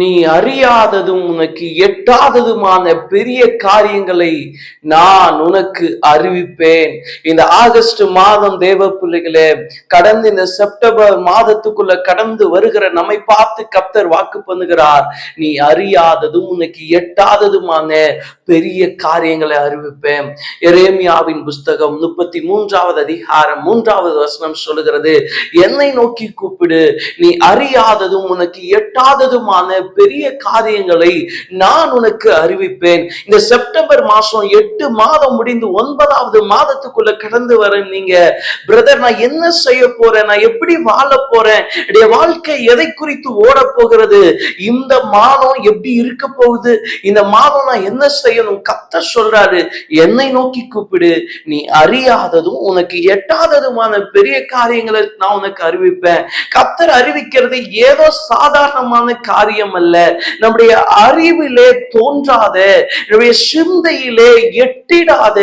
நீ அறியாததும் உனக்கு எட்டாததுமான பெரிய காரியங்களை நான் உனக்கு அறிவிப்பேன். இந்த ஆகஸ்ட் மாதம் தேவ பிள்ளைகளே, கடந்து இந்த செப்டம்பர் மாதத்துக்குள்ள கடந்து வருகிற நம்மை பார்த்து கர்த்தர் வாக்கு பண்ணுகிறார். நீ அறியாததும் உனக்கு எட்டாததுமான பெரிய காரியங்களை அறிவிப்பேன். எரேமியாவின் புஸ்தகம் 33வது அதிகாரம் 3வது வசனம் சொல்லுகிறது, என்னை நோக்கி கூப்பிடு, நீ அறியாததும் உனக்கு எட்டாததுமான பெரிய காரியங்களை நான் உனக்கு அறிவிப்பேன். இந்த செப்டம்பர் மாசம் 8 மாதம் முடிந்து 9வது மாதத்துக்குள்ள கடந்து வர நீங்க, பிரதர் நான் என்ன செய்ய போறேன், நான் எப்படி வாழ போறேன், என்னுடைய வாழ்க்கை எதை குறித்து ஓட போகிறது, இந்த மாதம் எப்படி இருக்க போகுது, இந்த மாதம் நான் என்ன செய்யணும்? கர்த்தர் சொல்றாரு, என்னை நோக்கி கூப்பிடு, நீ அறியாததும் உனக்கு எட்டாததுமான பெரிய காரியங்களை நான் உனக்கு அறிவிப்பேன். கர்த்தர் அறிவிக்கிறது ஏதோ சாதாரணமான காரியம் அல்ல. நம்முடைய அறிவிலே தோன்றாத, நம்முடைய சிந்தையிலே எட்டிடாத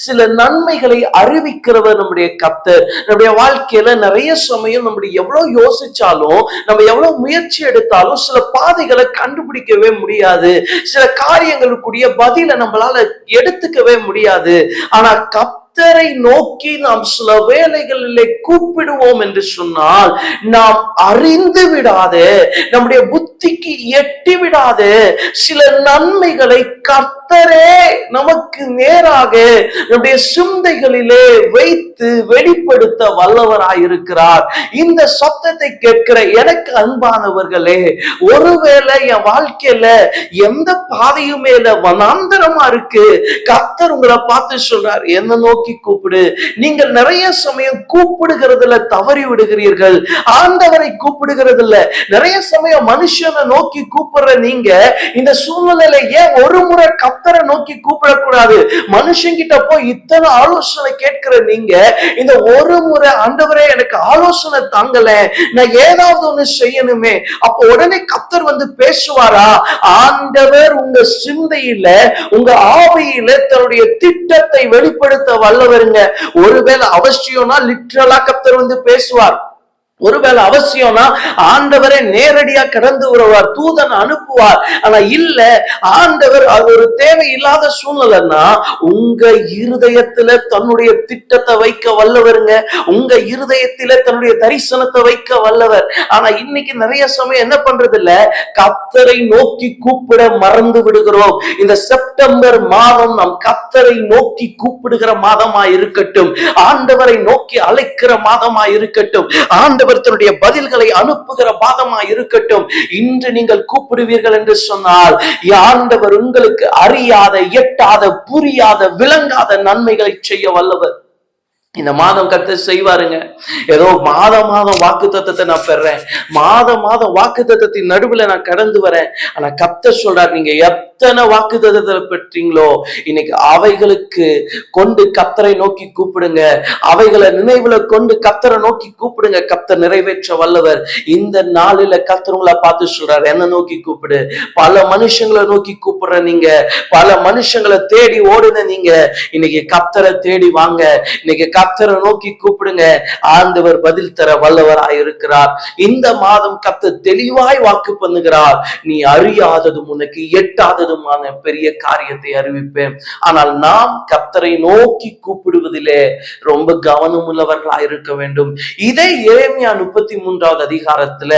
சில நன்மைகளை அறிவிக்கிறவர் நம்முடைய கர்த்தர். நம்முடைய வாழ்க்கையில நிறைய சமயம் நம்முடைய எவ்வளவு யோசிச்சாலும், நம்ம எவ்வளவு முயற்சி எடுத்தாலும் சில பாதைகளை கண்டுபிடிக்கவே முடியாது. சில காரியங்களுக்குரிய பதில நம்மளால எடுத்துக்கவே முடியாது. ஆனா கர்த்தரை நோக்கி நாம் சில வேளைகளிலே கூப்பிடுவோம் என்று சொன்னால், நாம் அறிந்து விடாத, நம்முடைய புத்திக்கு எட்டி விடாத சில நன்மைகளை கர்த்தரே நமக்கு நேராக நம்முடைய சிந்தைகளிலே வைத்து வெளிப்படுத்த வல்லவராயிருக்கிறார். இந்த சத்தத்தை கேட்கிற எனக்கு அன்பானவர்களே, ஒருவேளை என் வாழ்க்கையில எந்த பாதையுமே இல்ல, வனாந்தரமா இருக்கு, கர்த்தர் உங்களை பார்த்து சொல்றார், என்ன நோக்கி கூப்பிடு. நீங்கள் நிறைய சமயம் கூப்பிடுகிறதுல தவறி விடுகிறீர்கள், ஆண்டவரை கூப்பிடுகிறதில்ல. நிறைய சமயம் மனுஷனை நோக்கி கூப்பிடுற நீங்க இந்த சூழ்நிலையில ஏன் ஒரு முறை கர்த்தரை நோக்கி கூப்பிடக்கூடாது? மனுஷங்கிட்ட போய் இத்தனை ஆலோசனை கேட்கிற நீங்க இந்த ஒரு முறை, ஆண்டவரே எனக்கு ஆலோசனை தாங்கல, நான் ஏதாவது ஒண்ணு செய்யணுமே, அப்ப உடனே கர்த்தர் வந்து பேசுவாரா? ஆண்டவர் உங்க சிந்தையில, உங்க ஆவியில தன்னுடைய திட்டத்தை வெளிப்படுத்த வல்லவருங்க. ஒருவேளை அவசியம்னா லிட்டரலா கர்த்தர் வந்து பேசுவார். ஒருவேளை அவசியம்னா ஆண்டவரை நேரடியா கடந்து வருவார், தூதன் அனுப்புவார். ஆனா இல்ல, ஆண்டவர் அது ஒரு தேவையில்லாத சூழ்நிலைன்னா உங்க இருதயத்துல தன்னுடைய திட்டத்தை வைக்க வல்லவருங்க. உங்க இருதயத்தில தன்னுடைய தரிசனத்தை வைக்க வல்லவர். ஆனா இன்னைக்கு நிறைய சமயம் என்ன பண்றது இல்ல, கர்த்தரை நோக்கி கூப்பிட மறந்து விடுகிறோம். இந்த செப்டம்பர் மாதம் நம் கர்த்தரை நோக்கி கூப்பிடுகிற மாதமா இருக்கட்டும், ஆண்டவரை நோக்கி அழைக்கிற மாதமா இருக்கட்டும், ஆண்டவர் தன்னுடைய பதில்களை அனுப்புகிற பாதமா இருக்கட்டும். இன்று நீங்கள் கூப்பிடுவீர்கள் என்று சொன்னால், ஆண்டவர் உங்களுக்கு அறியாத, எட்டாத, புரியாத, விளங்காத நன்மைகளை செய்ய வல்லவர். இந்த மாதம் கர்த்தர் செய்வாருங்க. ஏதோ மாதம் வாக்கு தத்தத்தை நான் பெறேன், மாதம் வாக்கு தத்தத்தின் நடுவுல நான் கடந்து வரேன். ஆனா கர்த்தர் சொல்றார், நீங்க எத்தனை வாக்கு தத்தத்தை பெற்றீங்களோ இன்னைக்கு அவைகளுக்கு கொண்டு கர்த்தரை நோக்கி கூப்பிடுங்க, அவைகளை நினைவுல கொண்டு கர்த்தரை நோக்கி கூப்பிடுங்க. கர்த்தர் நிறைவேற்ற வல்லவர். இந்த நாளில கர்த்தர் உங்களை பார்த்து சொல்றாரு, என்ன நோக்கி கூப்பிடு. பல மனுஷங்களை நோக்கி கூப்பிடுற நீங்க, பல மனுஷங்களை தேடி ஓடுன நீங்க, இன்னைக்கு கர்த்தரை தேடி வாங்க. இன்னைக்கு கர்த்தரை நோக்கி கூப்பிடுங்க. ஆண்டவர் பதில் தர வல்லவராய் இருக்கிறார். இந்த மாதம் கர்த்தர் தெளிவாய் வாக்கு பண்ணுகிறார், நீ அறியாததும் உனக்கு எட்டாததுமான பெரிய காரியத்தை அறிவிப்பேன். ஆனால் நாம் கர்த்தரை நோக்கி கூப்பிடுவதிலே ரொம்ப கவனம் உள்ளவர்களாய் இருக்க வேண்டும். இதே எரேமியா 33வது அதிகாரத்துல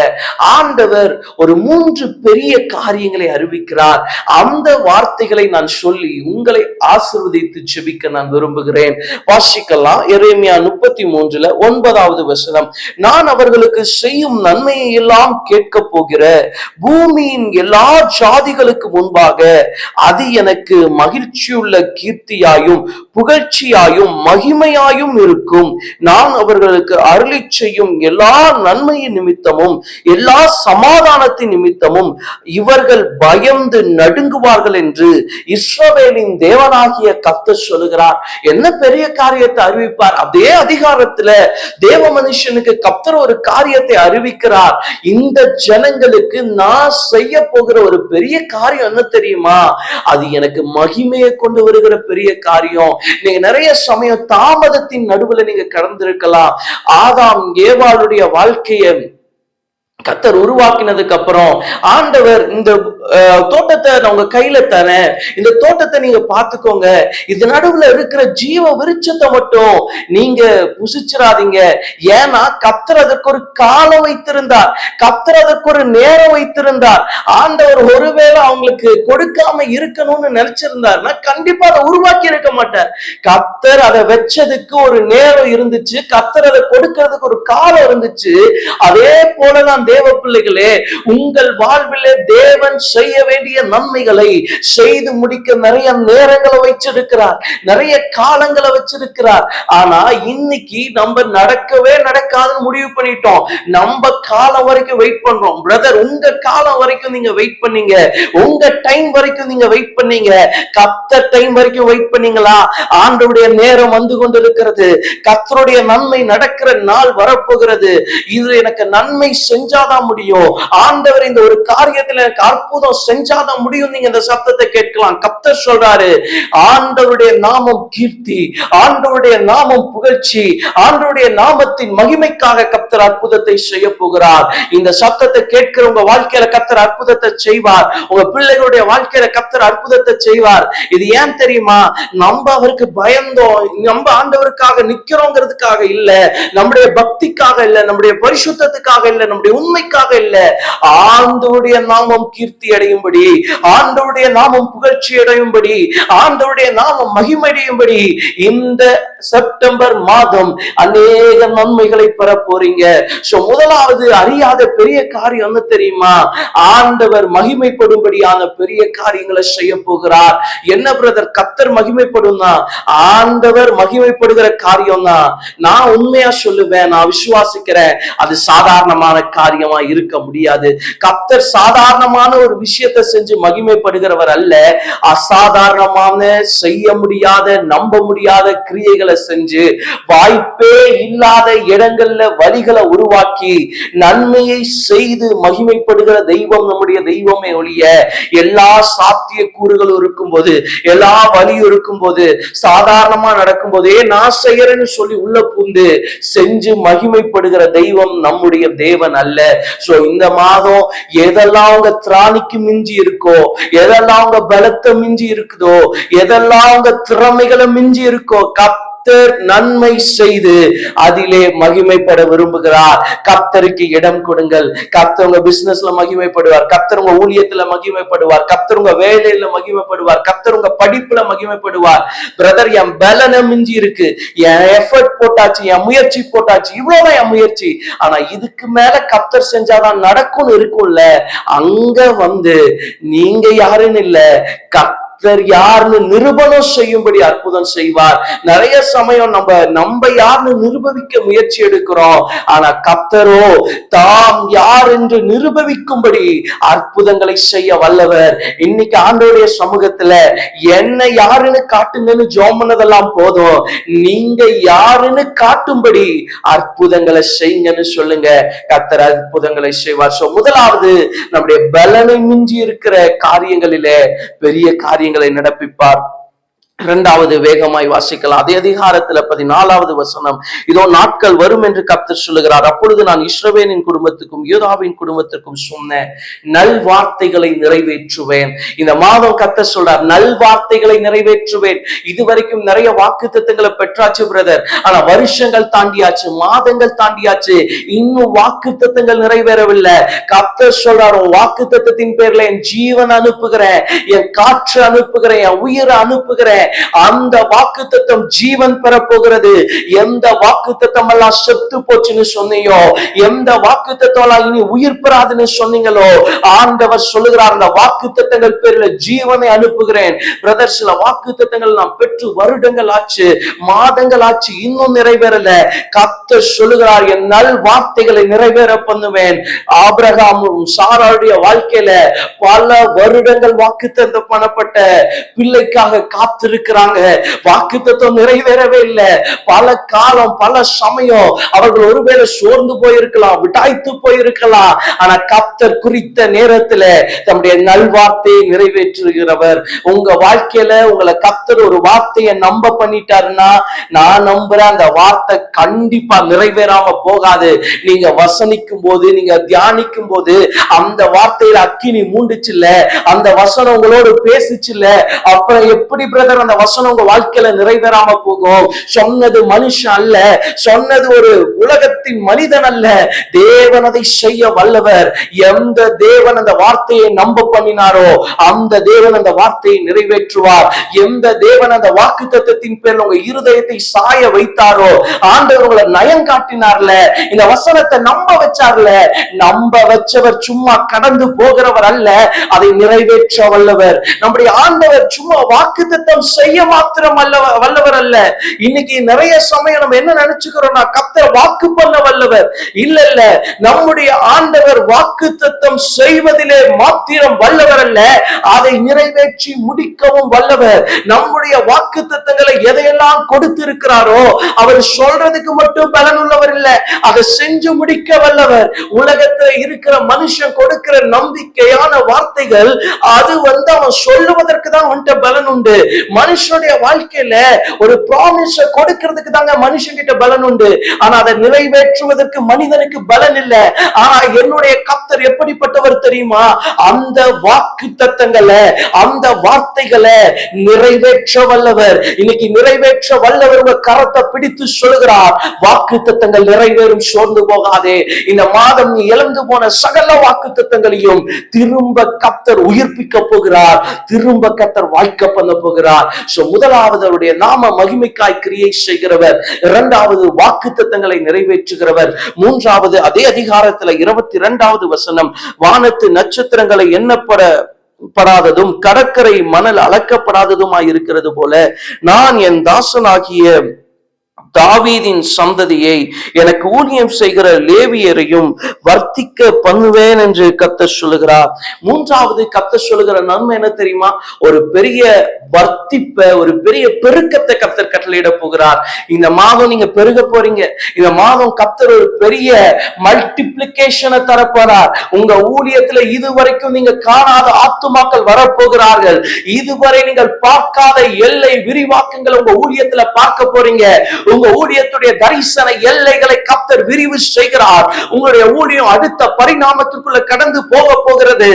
ஆண்டவர் ஒரு 3 பெரிய காரியங்களை அறிவிக்கிறார். அந்த வார்த்தைகளை நான் சொல்லி உங்களை ஆசீர்வதித்து ஜெபிக்க நான் விரும்புகிறேன். வாசிக்கலாம். எரேமியா 33ல 9வது வசனம், நான் அவர்களுக்கு செய்யும் நன்மையை எல்லாம் கேட்க போகிற பூமியின் எல்லா ஜாதிகளுக்கு முன்பாக அது எனக்கு மகிழ்ச்சியுள்ள கீர்த்தியாயும் புகழ்ச்சியாயும் மகிமையாயும் இருக்கும். நான் அவர்களுக்கு அருளி செய்யும் எல்லா நன்மையின் நிமித்தமும் எல்லா சமாதானத்தின் நிமித்தமும் இவர்கள் பயந்து நடுங்குவார்கள் என்று இஸ்ரவேலின் தேவனாகிய கர்த்தர் சொல்லுகிறார். என்ன பெரிய காரியத்தை அறிவிப்பார்? அதே அதிகாரத்துல தேவ மனுஷனுக்கு கர்த்தர் ஒரு காரியத்தை அறிவிக்கிறார். இந்த ஜனங்களுக்கு நான் செய்ய போகிற ஒரு பெரிய காரியம் என்ன தெரியுமா? அது எனக்கு மகிமையை கொண்டு வருகிற பெரிய காரியம். நீங்க நிறைய சமயம் தாமதத்தின் நடுவுல நீங்க கடந்திருக்கலாம். ஆதாம் ஏவாளுடைய வாழ்க்கையை கத்தர் உருவாக்கினதுக்கு அப்புறம் ஆண்டவர் இந்த தோட்டத்தை நான் உங்க கையில தரேன், இந்த தோட்டத்தை நீங்க பாத்துக்கோங்க, இது நடுவுல இருக்கிற ஜீவ விருட்சத்தை மட்டும் நீங்க புசிச்சிடாதீங்க, ஏன்னா கத்தர் அதற்கு ஒரு காலம் வைத்திருந்தார், கத்தர் அதற்கு ஒரு நேரம் வைத்திருந்தார். ஆண்டவர் ஒருவேளை அவங்களுக்கு கொடுக்காம இருக்கணும்னு நினைச்சிருந்தாருன்னா கண்டிப்பா அதை உருவாக்கி இருக்க மாட்டார். கத்தர் அதை வச்சதுக்கு ஒரு நேரம் இருந்துச்சு, கத்தர் அதை கொடுக்கிறதுக்கு ஒரு காலம் இருந்துச்சு. அதே போலதான் தேவ பிள்ளைகளே, உங்கள் வாழ்விலே தேவன் செய்ய வேண்டிய நன்மைகளை செய்து முடிக்க நிறைய நேரங்களை வச்சிருக்கிறார், நிறைய காலங்களை வச்சிருக்கிறார். ஆனா இன்னைக்கு நம்ம நடக்கவே நடக்காதுன்னு முடிவு பண்ணிட்டோம். நம்ம காலம் வரைக்கும் வெயிட் பண்றோம். பிரதர், உங்க காலம் வரைக்கும் நீங்க வெயிட் பண்ணீங்க, உங்க டைம் வரைக்கும் நீங்க வெயிட் பண்ணீங்க, கர்த்தர் டைம் வரைக்கும் வெயிட் பண்ணீங்களா? ஆண்டவருடைய நேரம் வந்து கொண்டிருக்கிறது, கர்த்தருடைய நன்மை நடக்கிற நாள் வரப்போகிறது. இது எனக்கு நன்மை செஞ்சாதான் முடியும், ஆண்டவர் இந்த ஒரு காரியத்துல எனக்கு அற்புதம் செஞ்சாதான் முடியும். நீங்க இந்த சத்தத்தை கேட்கலாம். கர்த்தர் சொல்றாரு, ஆண்டவருடைய நாமம் கீர்த்தி, ஆண்டவருடைய நாமம் புகழ்ச்சி, ஆண்டவருடைய நாமத்தின் மகிமைக்காக கர்த்தர் அற்புதத்தை செய்ய போகிறார். இந்த சத்தத்தை கேட்கிற உங்க வாழ்க்கையில கர்த்தர் அற்புதத்தை செய்வார், உங்க பிள்ளைகளுடைய வாழ்க்கையில கர்த்தர் அற்புதத்தை செய்வார். இது ஏன் தெரியுமா? நம்ம அவருக்கு பயந்தோம், நம்ம ஆண்டவருக்காக நிக்கிறோங்கிறதுக்காக இல்ல, நம்முடைய பக்திக்காக இல்ல, நம்முடைய பரிசுத்தத்துக்காக இல்ல, நம்முடைய உண்மைக்காக இல்ல. ஆண்டவருடைய நாமம் கீர்த்தி அடையும்படி, ஆண்டவருடைய நாமம் புகழ்ச்சி அடையும்படி, ஆண்டவருடைய நாமம் மகிமடையும்படி இந்த செப்டம்பர் மாதம் அநேக நன்மைகளை பெற போறீங்க. முதலாவது அறியாத பெரிய காரியம் என்ன தெரியுமா? ஆண்டவர் மகிமைப்படும்படியான பெரிய காரியங்களை செய்ய போகிறார். என்ன பிரதர், கர்த்தர் மகிமைப்படும் தான், ஆண்டவர் மகிமைப்படுகிற காரியம் தான். நான் உண்மையா சொல்லுவேன், நான் விசுவாசிக்கிறேன், அது சாதாரணமான காரியமா இருக்க முடியாது. கர்த்தர் சாதாரணமான ஒரு விஷயத்தை செஞ்சு மகிமைப்படுகிறவர் அல்ல, அசாதாரணமான செய்ய முடியாத நம்ப முடியாத கிரியைகளை செஞ்சு வாய்ப்பே இல்லாத இடங்கள்ல வழிகளை உருவாக்கி நன்மையை செய்து மகிமைப்படுகிற தெய்வம் நம்முடைய தெய்வமே ஒழிய, எல்லா சாத்திய கூறுகளும் இருக்கும் போது, எல்லா வழியும் இருக்கும் போது, சாதாரணமா நடக்கும் போதே நான் செய்யறேன்னு சொல்லி உள்ள பூந்து செஞ்சு மகிமைப்படுகிற தெய்வம் நம்முடைய தேவன் அல்ல. சோ இந்த மாதம் எதெல்லாம் உங்க திராணிக்கு மிஞ்சி இருக்கோ, எதெல்லாம் உங்க பலத்தை மிஞ்சி இருக்குதோ, எதெல்லாம் உங்க திறமைகளை மிஞ்சி இருக்கோ, கர்த்தர் நன்மை செய்து அதிலே மகிமைப்பட விரும்புகிறார். கர்த்தருக்கு இடம் கொடுங்கள். கர்த்தர் உங்க பிசினஸ்ல மகிமைப்படுவார், கர்த்தர் உங்க ஊழியத்துல மகிமைப்படுவார், கர்த்தர் உங்க வேலையில மகிமைப்படுவார், கர்த்தர் உங்க படிப்புல மகிமைப்படுவார். பிரதர், என் பலனை மிஞ்சி இருக்கு, என் எஃபர்ட் போட்டாச்சு, என் முயற்சி போட்டாச்சு, இவ்வளவுதான் என் முயற்சி, ஆனா இதுக்கு மேல கர்த்தர் செஞ்சாதான் நடக்கும்னு இருக்கும்ல, அங்க வந்து நீங்க யாருன்னு இல்ல, யாருன்னு நிரூபணம் செய்யும்படி அற்புதம் செய்வார். நிறைய சமயம் நம்ம யாருன்னு நிரூபிக்க முயற்சி எடுக்கிறோம், ஆனா கர்த்தரோ தாம் யார் என்று நிரூபிக்கும்படி அற்புதங்களை செய்ய வல்லவர். இன்னைக்கு ஆண்டவருடைய சமூகத்துல என்ன யாருன்னு காட்டுங்கன்னு ஜெபம் பண்ணதெல்லாம் போதும், நீங்க யாருன்னு காட்டும்படி அற்புதங்களை செய்யுங்கன்னு சொல்லுங்க, கர்த்தர் அற்புதங்களை செய்வார். முதலாவது நம்முடைய பலனை மிஞ்சி இருக்கிற காரியங்களிலே பெரிய காரியங்களை நடப்பிப்பார். இரண்டாவது வேகமாய் வாசிக்கலாம். அதே அதிகாரத்துல 14வது வசனம், இதோ நாட்கள் வரும் என்று கர்த்தர் சொல்லுகிறார், அப்பொழுது நான் இஸ்ரவேலின் குடும்பத்துக்கும் யூதாவின் குடும்பத்திற்கும் சொன்ன நல்வார்த்தைகளை நிறைவேற்றுவேன். இந்த மாதம் கர்த்தர் சொல்றார், நல்வார்த்தைகளை நிறைவேற்றுவேன். இதுவரைக்கும் நிறைய வாக்குத்தத்தங்களை பெற்றாச்சு பிரதர், ஆனா வருஷங்கள் தாண்டியாச்சு, மாதங்கள் தாண்டியாச்சு, இன்னும் வாக்குத்தத்தங்கள் நிறைவேறவில்லை. கர்த்தர் சொல்றார், வாக்குத்தத்தின் பேர்ல என் ஜீவன் அனுப்புகிறேன், என் காற்று அனுப்புகிறேன், என் உயிரை அனுப்புகிறேன். அந்த வாக்குத்தத்தம் ஜீவன் பெற போகிறது. எந்த வாக்குத்தத்தம் எல்லாம் செத்து போச்சுன்னு சொன்னியோ, எந்த வாக்குத்தத்தம் எல்லாம் இனி உயிர் பெறாதுன்னு சொன்னீங்களோ, ஆண்டவர் சொல்லுகிறார், அந்த வாக்குத்தத்தங்கள் பேர்ல ஜீவனை அனுப்புகிறேன். பிரதர், சில வாக்குத்தத்தங்கள் நாம் பெற்று வருடங்கள் ஆச்சு, மாதங்கள் ஆச்சு, இன்னும் நிறைவேறல. கர்த்தர் சொல்லுகிறார், என் நல் வார்த்தைகளை நிறைவேற பண்ணுவேன். ஆபிரகாமும் சாராளுடைய வாழ்க்கையில பல வருடங்கள் வாக்குத்தத்தம் பண்ணப்பட்ட பிள்ளைக்காக காத்திரு இருக்கிறாங்க. வாக்குத்தத்தம் நிறைவேறவே இல்லை. பல காலம் பல சமயம் அவர்கள் ஒருவேளை சோர்ந்து போயிருக்கலாம், விட்டாய்த்து போயிருக்கலாம். ஆனா கர்த்தர் குறித்த நேரத்துல தம்முடைய நல்வார்த்தையை நிறைவேற்றுகிறவர். உங்க வாழ்க்கையில உங்களை கர்த்தர் ஒரு வார்த்தையை நம்ப பண்ணிட்டாருன்னா நான் நம்புறேன் அந்த வார்த்தை கண்டிப்பா நிறைவேறாம போகாது. நீங்க வசனிக்கும் போது, நீங்க தியானிக்கும் போது அந்த வார்த்தையில அக்கினி மூண்டுச்சுல்ல, அந்த வசனம் உங்களோடு பேசிச்சுல்ல, அப்புறம் எப்படி பிரதர் அந்த வசனம் உங்க வாழ்க்கையில நிறைவேறாம போகும்? சொன்னது மனுஷன் அல்ல, சொன்னது ஒரு உலகத்தின் மனிதன் அல்ல, தேவன் அதை செய்ய வல்லவர். எந்த தேவன் அந்த வார்த்தையை நம்ப பண்ணினாரோ அந்த தேவன் அந்த வார்த்தையை நிறைவேற்றுவார். எந்த தேவன் அந்த வாக்கு தத்தத்தின் பேர்ல உங்க இருதயத்தை சாய வைத்தாரோ, ஆண்டவர் உங்களை நயம் காட்டினார்ல, இந்த வசனத்தை நம்ப வச்சார்ல, நம்ப வச்சவர் சும்மா கடந்து போகிறவர் அல்ல, அதை நிறைவேற்ற வல்லவர். நம்முடைய ஆண்டவர் சும்மா வாக்குத்தத்தம் செய்ய மாத்திரம் வல்லவர் அல்ல. இன்னைக்கு நிறைய சமயம் நம்ம என்ன நினைச்சுக்கிறோம்னா கர்த்தர் வாக்கு பண்ண வல்லவர். இல்ல இல்ல, நம்முடைய ஆண்டவர் வாக்குத்தத்தம் செய்வதிலே மாத்திரம் வல்லவர் அல்ல, அதை நிறைவேற்றி முடிக்கவும் வல்லவர். நம்முடைய வாக்குத்தத்தங்களை எதையெல்லாம் கொடுத்திருக்கிறாரோ அவர் சொல்றதுக்கு மட்டும் பலன் உள்ளவர் இல்ல, அதை செஞ்சு முடிக்க வல்லவர். உலகத்துல இருக்கிற மனுஷன் கொடுக்கிற நம்பிக்கையான வார்த்தைகள் அது அவன் சொல்லுவதற்கு தான் வந்துட்டு பலன் உண்டு. மனுஷனுடைய வாழ்க்கையில ஒரு ப்ராமிஸ் கொடுக்கிறதுக்கு தாங்க மனுஷன் கிட்ட பலன் உண்டு, ஆனா அதை நிறைவேற்றுவதற்கு மனிதனுக்கு பலன் இல்ல. ஆனா என்னுடைய கர்த்தர் எப்படிப்பட்டவர் தெரியுமா? அந்த வாக்கு தத்தங்களை, அந்த வார்த்தைகளை நிறைவேற்ற வல்லவர். இன்னைக்கு நிறைவேற்ற வல்லவர் உங்க கரத்தை பிடித்து சொல்லுகிறார், வாக்கு தத்தங்கள் நிறைவேறும், சோர்ந்து போகாதே. இந்த மாதம் நீ இழந்து போன சகல வாக்கு தத்தங்களையும் திரும்ப கர்த்தர் உயிர்ப்பிக்க போகிறார், திரும்ப கர்த்தர் வாழ்க்கை பண்ண போகிறார். முதலாவது அவருடைய நாம மகிமைக்காய் கிரியை செய்கிறவர், இரண்டாவது வாக்கு தத்தங்களை நிறைவேற்றுகிறவர், மூன்றாவது அதே அதிகாரத்துல 22வது வசனம், வானத்து நட்சத்திரங்களை எண்ணப்படாததும் கடற்கரை மணல் அளக்கப்படாததுமாய் இருக்கிறது போல நான் என் தாசனாகிய தாவீதின் சந்ததியை எனக்கு ஊழியம் செய்கிற லேவியரையும் வர்த்திக்க பண்ணுவேன் என்று கர்த்தர் சொல்லுகிறார். மூன்றாவது கர்த்தர் சொல்லுகிற நன்மை என்ன தெரியுமா? ஒரு பெரிய வர்த்திப்ப, ஒரு பெரிய பெருக்கத்தை கர்த்தர் கட்டளையிட போகிறார். இந்த மாதம் நீங்க பெருக போறீங்க. இந்த மாதம் கர்த்தர் ஒரு பெரிய மல்டிப்ளிகேஷனை தரப்போறார். உங்க ஊழியத்துல இதுவரைக்கும் நீங்க காணாத ஆத்துமாக்கள் வரப்போகிறார்கள். இதுவரை நீங்கள் பார்க்காத எல்லை விரிவாக்கங்கள் உங்க ஊழியத்துல பார்க்க போறீங்க. உங்க ஊழியத்துடைய தரிசன எல்லைகளை கர்த்தர் விரிவு செய்கிறார். உங்களுடைய ஊழியம் அடுத்த பரிணாமத்திற்குள்ள கடந்து போக போகிறது.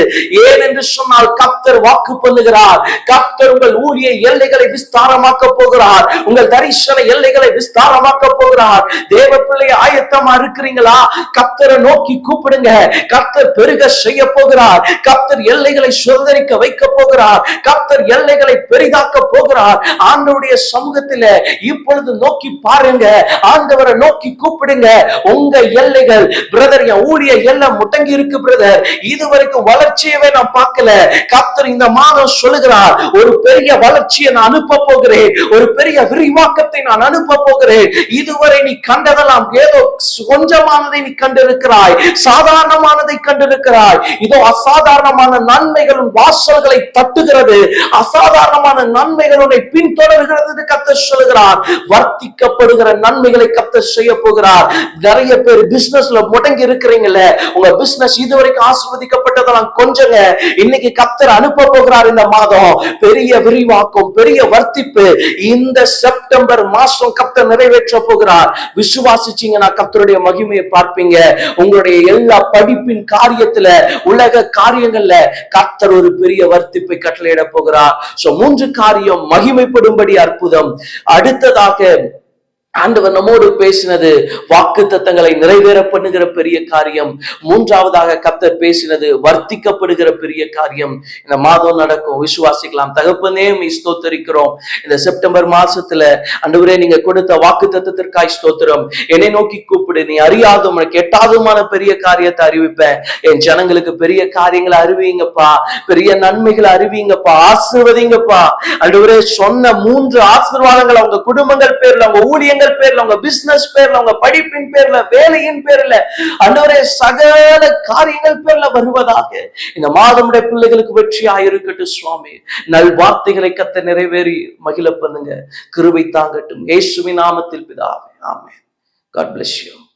ஏன் என்று சொன்னால் கர்த்தர் வாக்கு பண்ணுகிறார். கர்த்தர் உங்கள் ஊழிய எல்லைகளை விஸ்தாரமாக்க போகிறார். உங்கள் தரிசன எல்லைகளை விஸ்தாரமாக்க போகிறார். தேவ பிள்ளை ஆயத்தமா இருக்கிறீங்களா? கர்த்தரை நோக்கி கூப்பிடுங்க. கர்த்தர் பெருக செய்ய போகிறார். கர்த்தர் எல்லைகளை சுதந்திரிக்க வைக்க போகிறார். கர்த்தர் எல்லைகளை பெரிதாக்க போகிறார். ஆண்டவருடைய சமூகத்தில இப்பொழுது நோக்கி பாருங்க, ஆண்டவரை நோக்கி கூப்பிடுங்க. உங்க எல்லைகள், பிரதர் என் ஊழிய எல்லை முடங்கி இருக்கு பிரதர், இதுவரைக்கும் வளர்ச்சியவே நான் பார்க்கல. கர்த்தர் இந்த மாதம் சொல்லுகிறார், ஒரு பெரிய வளர்ச்சியை நான் அனுப்ப போகிறேன், ஒரு பெரிய விரிவாக்கத்தை நான் அனுப்ப போகிறேன். இதுவரை நீ கண்டதெல்லாம் ஏதோ கொஞ்சமானதை நீ கண்டிருக்கிறாய், சாதாரணமானதை கண்டிருக்கிறாய். இதோ அசாதாரணமான நன்மைகளும் வாசல்களை தட்டுகிறது, அசாதாரணமான நன்மைகள் உன்னை பின்தொடர்கிறது கர்த்தர் சொல்லுகிறார். வர்த்திக்கப்படுகிற நன்மைகளை கர்த்தர் செய்ய போகிறார். நிறைய பேர் பிசினஸ்ல முடங்கி இருக்கிறீங்கல்ல, உங்க பிசினஸ் இதுவரைக்கும் ஆசீர்வதிக்கப்பட்டதெல்லாம் கொஞ்சங்க, இன்னைக்கு கர்த்தர் அனுப்ப போகிறார். இந்த மாதம் பெரிய விரிவாக்கம், பெரிய வர்த்திப்பு இந்த செப்டம்பர் மாசம் கர்த்தர் நிறைவேற்ற போகிறார். விசுவாசிச்சீங்கன்னா கர்த்தருடைய மகிமையை பார்ப்பீங்க. உங்களுடைய எல்லா படிப்பின் காரியத்துல, உலக காரியங்கள்ல கர்த்தர் ஒரு பெரிய வர்த்திப்பை கட்டளையிட போகிறார். மூன்று காரியம் மகிமைப்படும்படி அற்புதம். அடுத்ததாக ஆண்டவர் நம்மோடு பேசினது வாக்கு தத்தங்களை நிறைவேற பண்ணுகிற பெரிய காரியம். மூன்றாவதாக கர்த்தர் பேசினது வர்த்திக்கப்படுகிற பெரிய காரியம். இந்த மாதம் நடக்கும், விசுவாசிக்கலாம். தகப்பனே ஸ்தோத்தரிக்கிறோம். இந்த செப்டம்பர் மாசத்துல ஆண்டவரே நீங்க கொடுத்த வாக்கு தத்தத்திற்காய் ஸ்தோத்திரம். என்னை நோக்கி கூப்பிடு, நீ அறியாதும் உனக்கு எட்டாதுமான பெரிய காரியத்தை அறிவிப்பேன். என் ஜனங்களுக்கு பெரிய காரியங்களை அறிவிங்கப்பா, பெரிய நன்மைகளை அறிவிங்கப்பா, ஆசீர்வதிங்கப்பா. ஆண்டவரே சொன்ன 3 ஆசீர்வாதங்கள் அவங்க குடும்பங்கள் பேர்ல, அவங்க ஊழியங்கள் பிள்ளைகள் பேர்ல, உங்க பிசினஸ் பேர்ல, உங்க படிப்பின் பேர்ல, வேலையின் பேர்ல, ஆண்டவரே சகல காரியங்கள் பேர்ல வருவதாக. இந்த மாதம் பிள்ளைகளுக்கு வெற்றியா இருக்கட்டும் சுவாமி. நல் வார்த்தைகளை கத்த நிறைவேறி மகிழ பண்ணுங்க. கிருபை தாங்கட்டும். இயேசுவின் நாமத்தில் பிதாவே, ஆமென். God bless you.